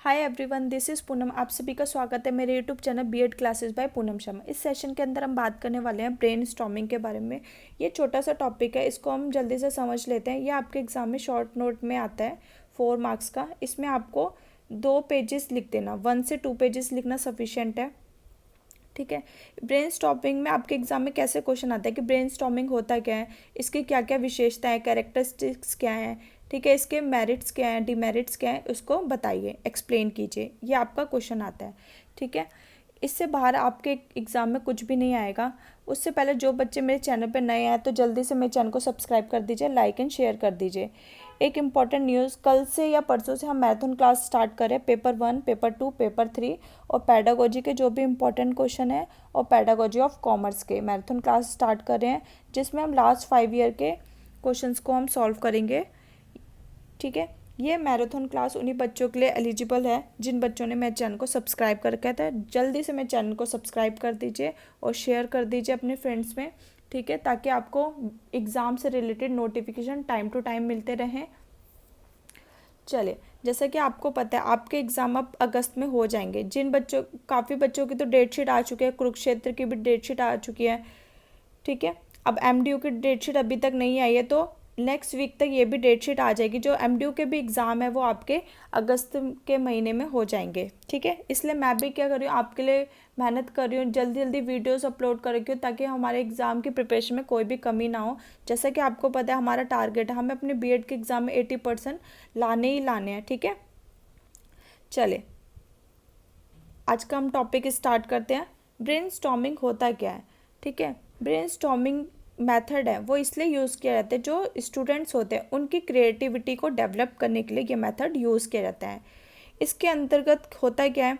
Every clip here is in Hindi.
Hi everyone, this is Poonam. आप सभी का स्वागत है मेरे YouTube channel BEd classes by Poonam Sharma. इस सेशन के अंदर हम बात करने वाले हैं ब्रेन स्टॉर्मिंग के बारे में। ये छोटा सा टॉपिक है, इसको हम जल्दी से समझ लेते हैं। ये आपके एग्जाम में शॉर्ट नोट में आता है 4 मार्क्स का। इसमें आपको 2 पेजेस लिख देना, 1 से 2 पेजेस लिखना सफिशिएंट है। ठीक है। ब्रेन स्टॉर्मिंग में आपके एग्जाम में कैसे क्वेश्चन आता है कि ब्रेन स्टॉर्मिंग होता क्या है, इसकी क्या क्या विशेषताएं, कैरेक्टरिस्टिक्स क्या हैं, ठीक है, इसके मेरिट्स क्या हैं, डिमेरिट्स क्या हैं, उसको बताइए, एक्सप्लेन कीजिए। ये आपका क्वेश्चन आता है। ठीक है। इससे बाहर आपके एग्ज़ाम में कुछ भी नहीं आएगा। उससे पहले जो बच्चे मेरे चैनल पर नए आए तो जल्दी से मेरे चैनल को सब्सक्राइब कर दीजिए, लाइक एंड शेयर कर दीजिए। एक इम्पॉर्टेंट न्यूज़, कल से या परसों से हम मैराथन क्लास स्टार्ट करें। पेपर 1, पेपर 2, पेपर 3 और पैडागोजी के जो भी इम्पोर्टेंट क्वेश्चन है और पैडागोजी ऑफ कॉमर्स के मैराथन क्लास स्टार्ट कर रहे हैं, जिसमें हम लास्ट 5 ईयर के क्वेश्चंस को हम सॉल्व करेंगे। ठीक है। ये मैराथन क्लास उन्हीं बच्चों के लिए एलिजिबल है जिन बच्चों ने मेरे चैनल को सब्सक्राइब कर रखा था। जल्दी से मेरे चैनल को सब्सक्राइब कर दीजिए और शेयर कर दीजिए अपने फ्रेंड्स में। ठीक है, ताकि आपको एग्ज़ाम से related notification time to time मिलते रहें। चलिए, जैसा कि आपको पता है आपके एग्ज़ाम अब अगस्त में हो जाएंगे। काफ़ी बच्चों की तो डेट शीट आ चुकी है, कुरुक्षेत्र की भी डेट शीट आ चुकी है। ठीक है। अब एमडीयू की डेट शीट अभी तक नहीं आई है, तो नेक्स्ट वीक तक ये भी डेट शीट आ जाएगी। जो एमडीयू के भी एग्ज़ाम है वो आपके अगस्त के महीने में हो जाएंगे। ठीक है। इसलिए मैं भी क्या कर रही हूँ, आपके लिए मेहनत कर रही हूँ, जल्दी जल्दी वीडियोस अपलोड कर रही हूँ ताकि हमारे एग्ज़ाम की प्रिपरेशन में कोई भी कमी ना हो। जैसा कि आपको पता है हमारा टारगेट है, हमें अपने बीएड के एग्ज़ाम में 80% लाने ही लाने हैं। ठीक है। चले, आज का हम टॉपिक स्टार्ट करते हैं। ब्रेन स्टॉर्मिंग होता क्या है। ठीक है। ब्रेन स्टॉर्मिंग मेथड है वो इसलिए यूज़ किया जाता है, जो स्टूडेंट्स होते हैं उनकी क्रिएटिविटी को डेवलप करने के लिए ये मेथड यूज़ किया जाता है। इसके अंतर्गत होता क्या है,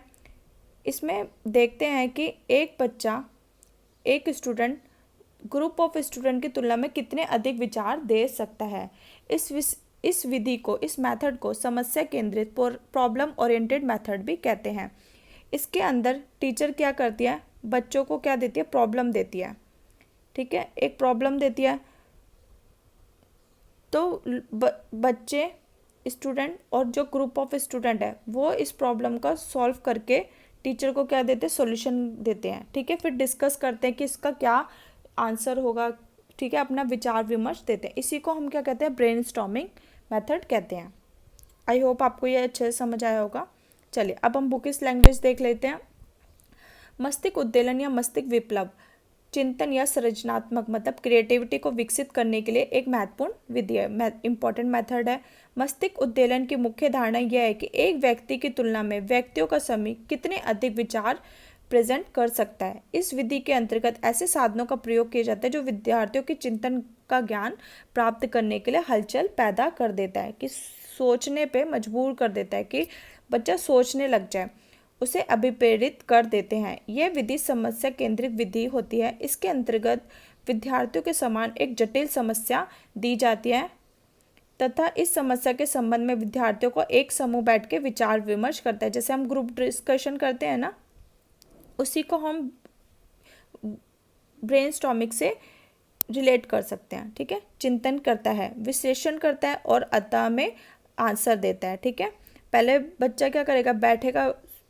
इसमें देखते हैं कि एक स्टूडेंट ग्रुप ऑफ स्टूडेंट की तुलना में कितने अधिक विचार दे सकता है। इस विधि को, इस मेथड को समस्या केंद्रित प्रॉब्लम ओरिएंटेड मेथड भी कहते हैं। इसके अंदर टीचर क्या करती है, बच्चों को क्या देती है, प्रॉब्लम देती है। ठीक है, एक प्रॉब्लम देती है तो बच्चे, स्टूडेंट और जो ग्रुप ऑफ स्टूडेंट है वो इस प्रॉब्लम का सॉल्व करके टीचर को क्या देते हैं, सॉल्यूशन देते हैं। ठीक है। फिर डिस्कस करते हैं कि इसका क्या आंसर होगा। ठीक है, अपना विचार विमर्श देते हैं। इसी को हम क्या कहते हैं, ब्रेन स्टॉर्मिंग मेथड कहते हैं। आई होप आपको ये अच्छे से समझ आया होगा। चलिए, अब हम बुकिश लैंग्वेज देख लेते हैं। मस्तिष्क उद्दीलन या मस्तिष्क विप्लव चिंतन या सृजनात्मक मतलब क्रिएटिविटी को विकसित करने के लिए एक महत्वपूर्ण विधि है, इंपॉर्टेंट मेथड है। मस्तिष्क उद्दीलन की मुख्य धारणा यह है कि एक व्यक्ति की तुलना में व्यक्तियों का समूह कितने अधिक विचार प्रेजेंट कर सकता है। इस विधि के अंतर्गत ऐसे साधनों का प्रयोग किया जाता है जो विद्यार्थियों के चिंतन का ज्ञान प्राप्त करने के लिए हलचल पैदा कर देता है, कि सोचने पे मजबूर कर देता है, कि बच्चा सोचने लग जाए, उसे अभिप्रेरित कर देते हैं। यह विधि समस्या केंद्रित विधि होती है। इसके अंतर्गत विद्यार्थियों के समान एक जटिल समस्या दी जाती है तथा इस समस्या के संबंध में विद्यार्थियों को एक समूह बैठ के विचार विमर्श करता है। जैसे हम ग्रुप डिस्कशन करते हैं ना, उसी को हम ब्रेनस्टॉर्मिंग से रिलेट कर सकते हैं। ठीक है। चिंतन करता है, विश्लेषण करता है और अतः में आंसर देता है। ठीक है। पहले बच्चा क्या करेगा,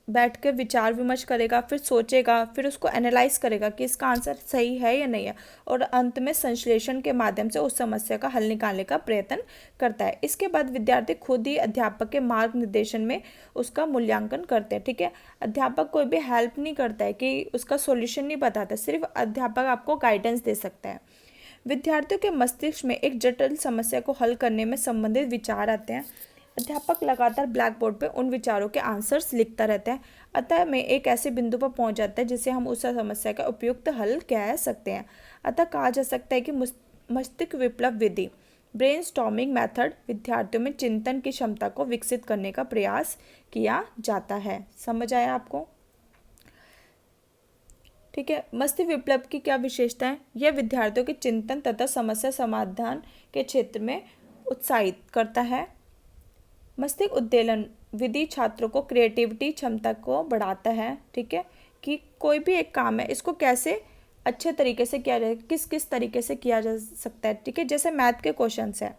बैठ कर विचार विमर्श करेगा, फिर सोचेगा, फिर उसको एनालाइज करेगा कि इसका आंसर सही है या नहीं है, और अंत में संश्लेषण के माध्यम से उस समस्या का हल निकालने का प्रयत्न करता है। इसके बाद विद्यार्थी खुद ही अध्यापक के मार्गनिर्देशन में उसका मूल्यांकन करते हैं। ठीक है। अध्यापक कोई भी हेल्प नहीं करता है, कि उसका सॉल्यूशन नहीं बताता, सिर्फ अध्यापक आपको गाइडेंस दे सकता है। विद्यार्थियों के मस्तिष्क में एक जटिल समस्या को हल करने में संबंधित विचार आते हैं। अध्यापक लगातार ब्लैक बोर्ड पर उन विचारों के आंसर्स लिखता रहता है, अतः में एक ऐसे बिंदु पर पहुंच जाता है जिसे हम उस समस्या का उपयुक्त हल कह सकते हैं। अतः कहा जा सकता है कि मस्तिष्क विप्लव विधि, ब्रेन स्टॉर्मिंग मैथड, विद्यार्थियों में चिंतन की क्षमता को विकसित करने का प्रयास किया जाता है। समझ आया आपको। ठीक है। मस्तिष्क विप्लव की क्या विशेषता है, यह विद्यार्थियों के चिंतन तथा समस्या समाधान के क्षेत्र में उत्साहित करता है। मस्तिष्क उद्दीलन विधि छात्रों को क्रिएटिविटी क्षमता को बढ़ाता है। ठीक है, कि कोई भी एक काम है इसको कैसे अच्छे तरीके से किया जाए, किस किस तरीके से किया जा सकता है। ठीक है। जैसे मैथ के क्वेश्चंस है,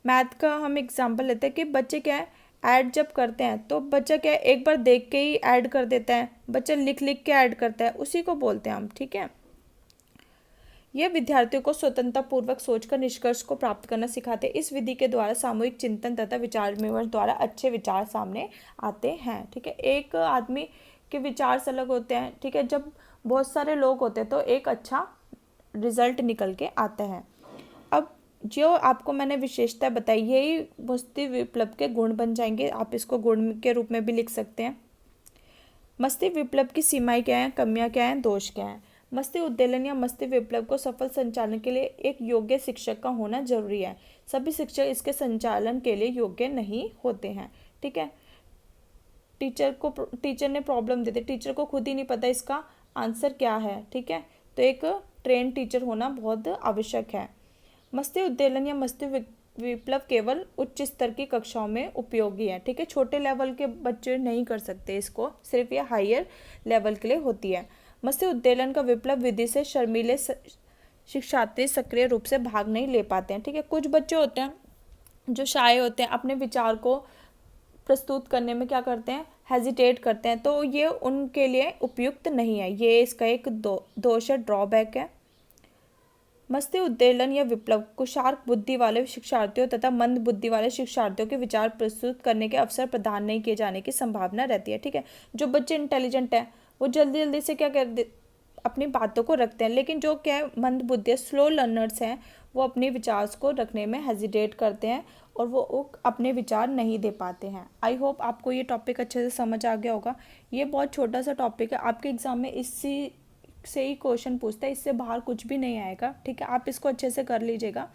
मैथ का हम एग्जांपल लेते हैं कि बच्चे क्या है, ऐड जब करते हैं तो बच्चा क्या है, एक बार देख के ही ऐड कर देता है, बच्चा लिख लिख के ऐड करता है, उसी को बोलते हैं हम, ठीक है। यह विद्यार्थियों को स्वतंत्रता पूर्वक सोचकर निष्कर्ष को प्राप्त करना सिखाते हैं। इस विधि के द्वारा सामूहिक चिंतन तथा विचार विमर्श द्वारा अच्छे विचार सामने आते हैं, ठीक है। एक आदमी के विचार से अलग होते हैं, ठीक है। जब बहुत सारे लोग होते हैं तो एक अच्छा रिजल्ट निकल के आता है। अब जो आपको मैंने विशेषता बताई, यही मस्ती विप्लव के गुण बन जाएंगे। आप इसको गुण के रूप में भी लिख सकते हैं। मस्ती विप्लव की सीमाएं क्या हैं, कमियां क्या हैं, दोष क्या हैं। मस्ती उद्दीलन या मस्ती विप्लव को सफल संचालन के लिए एक योग्य शिक्षक का होना जरूरी है। सभी शिक्षक इसके संचालन के लिए योग्य नहीं होते हैं, ठीक है। टीचर ने प्रॉब्लम दे दी, टीचर को खुद ही नहीं पता इसका आंसर क्या है, ठीक है। तो एक ट्रेन टीचर होना बहुत आवश्यक है। मस्ती उद्दीलन या मस्ती विप्लव केवल उच्च स्तर की कक्षाओं में उपयोगी है, ठीक है। छोटे लेवल के बच्चे नहीं कर सकते इसको, सिर्फ ये हायर लेवल के लिए होती है। मस्ती उद्दीलन का विप्लव विधि से शर्मीले शिक्षार्थी सक्रिय रूप से भाग नहीं ले पाते हैं, ठीक है। कुछ बच्चे होते हैं जो शाय होते हैं, अपने विचार को प्रस्तुत करने में क्या करते हैं, हेजिटेट करते हैं, तो ये उनके लिए उपयुक्त नहीं है। ये इसका एक दोष है, ड्रॉबैक है। मस्ती उद्दीलन या विप्लव को शार्क बुद्धि वाले शिक्षार्थियों तथा मंद बुद्धि वाले शिक्षार्थियों के विचार प्रस्तुत करने के अवसर प्रदान नहीं किए जाने की संभावना रहती है, ठीक है। जो बच्चे इंटेलिजेंट हैं वो जल्दी जल्दी से क्या कर अपनी बातों को रखते हैं, लेकिन जो क्या है मंद बुद्धि, स्लो लर्नर्स हैं, वो अपने विचार को रखने में हेजिटेट करते हैं और वो अपने विचार नहीं दे पाते हैं। आई होप आपको ये टॉपिक अच्छे से समझ आ गया होगा। ये बहुत छोटा सा टॉपिक है, आपके एग्जाम में इसी से ही क्वेश्चन पूछता है, इससे बाहर कुछ भी नहीं आएगा, ठीक है। आप इसको अच्छे से कर लीजिएगा।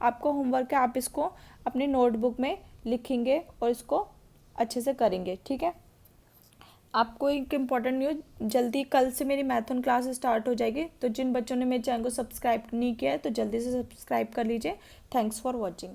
आपको होमवर्क है, आप इसको अपनी नोटबुक में लिखेंगे और इसको अच्छे से करेंगे, ठीक है। आपको एक इम्पॉर्टेंट न्यूज़, जल्दी कल से मेरी मैथन क्लास स्टार्ट हो जाएगी, तो जिन बच्चों ने मेरे चैनल को सब्सक्राइब नहीं किया है तो जल्दी से सब्सक्राइब कर लीजिए। Thanks for watching.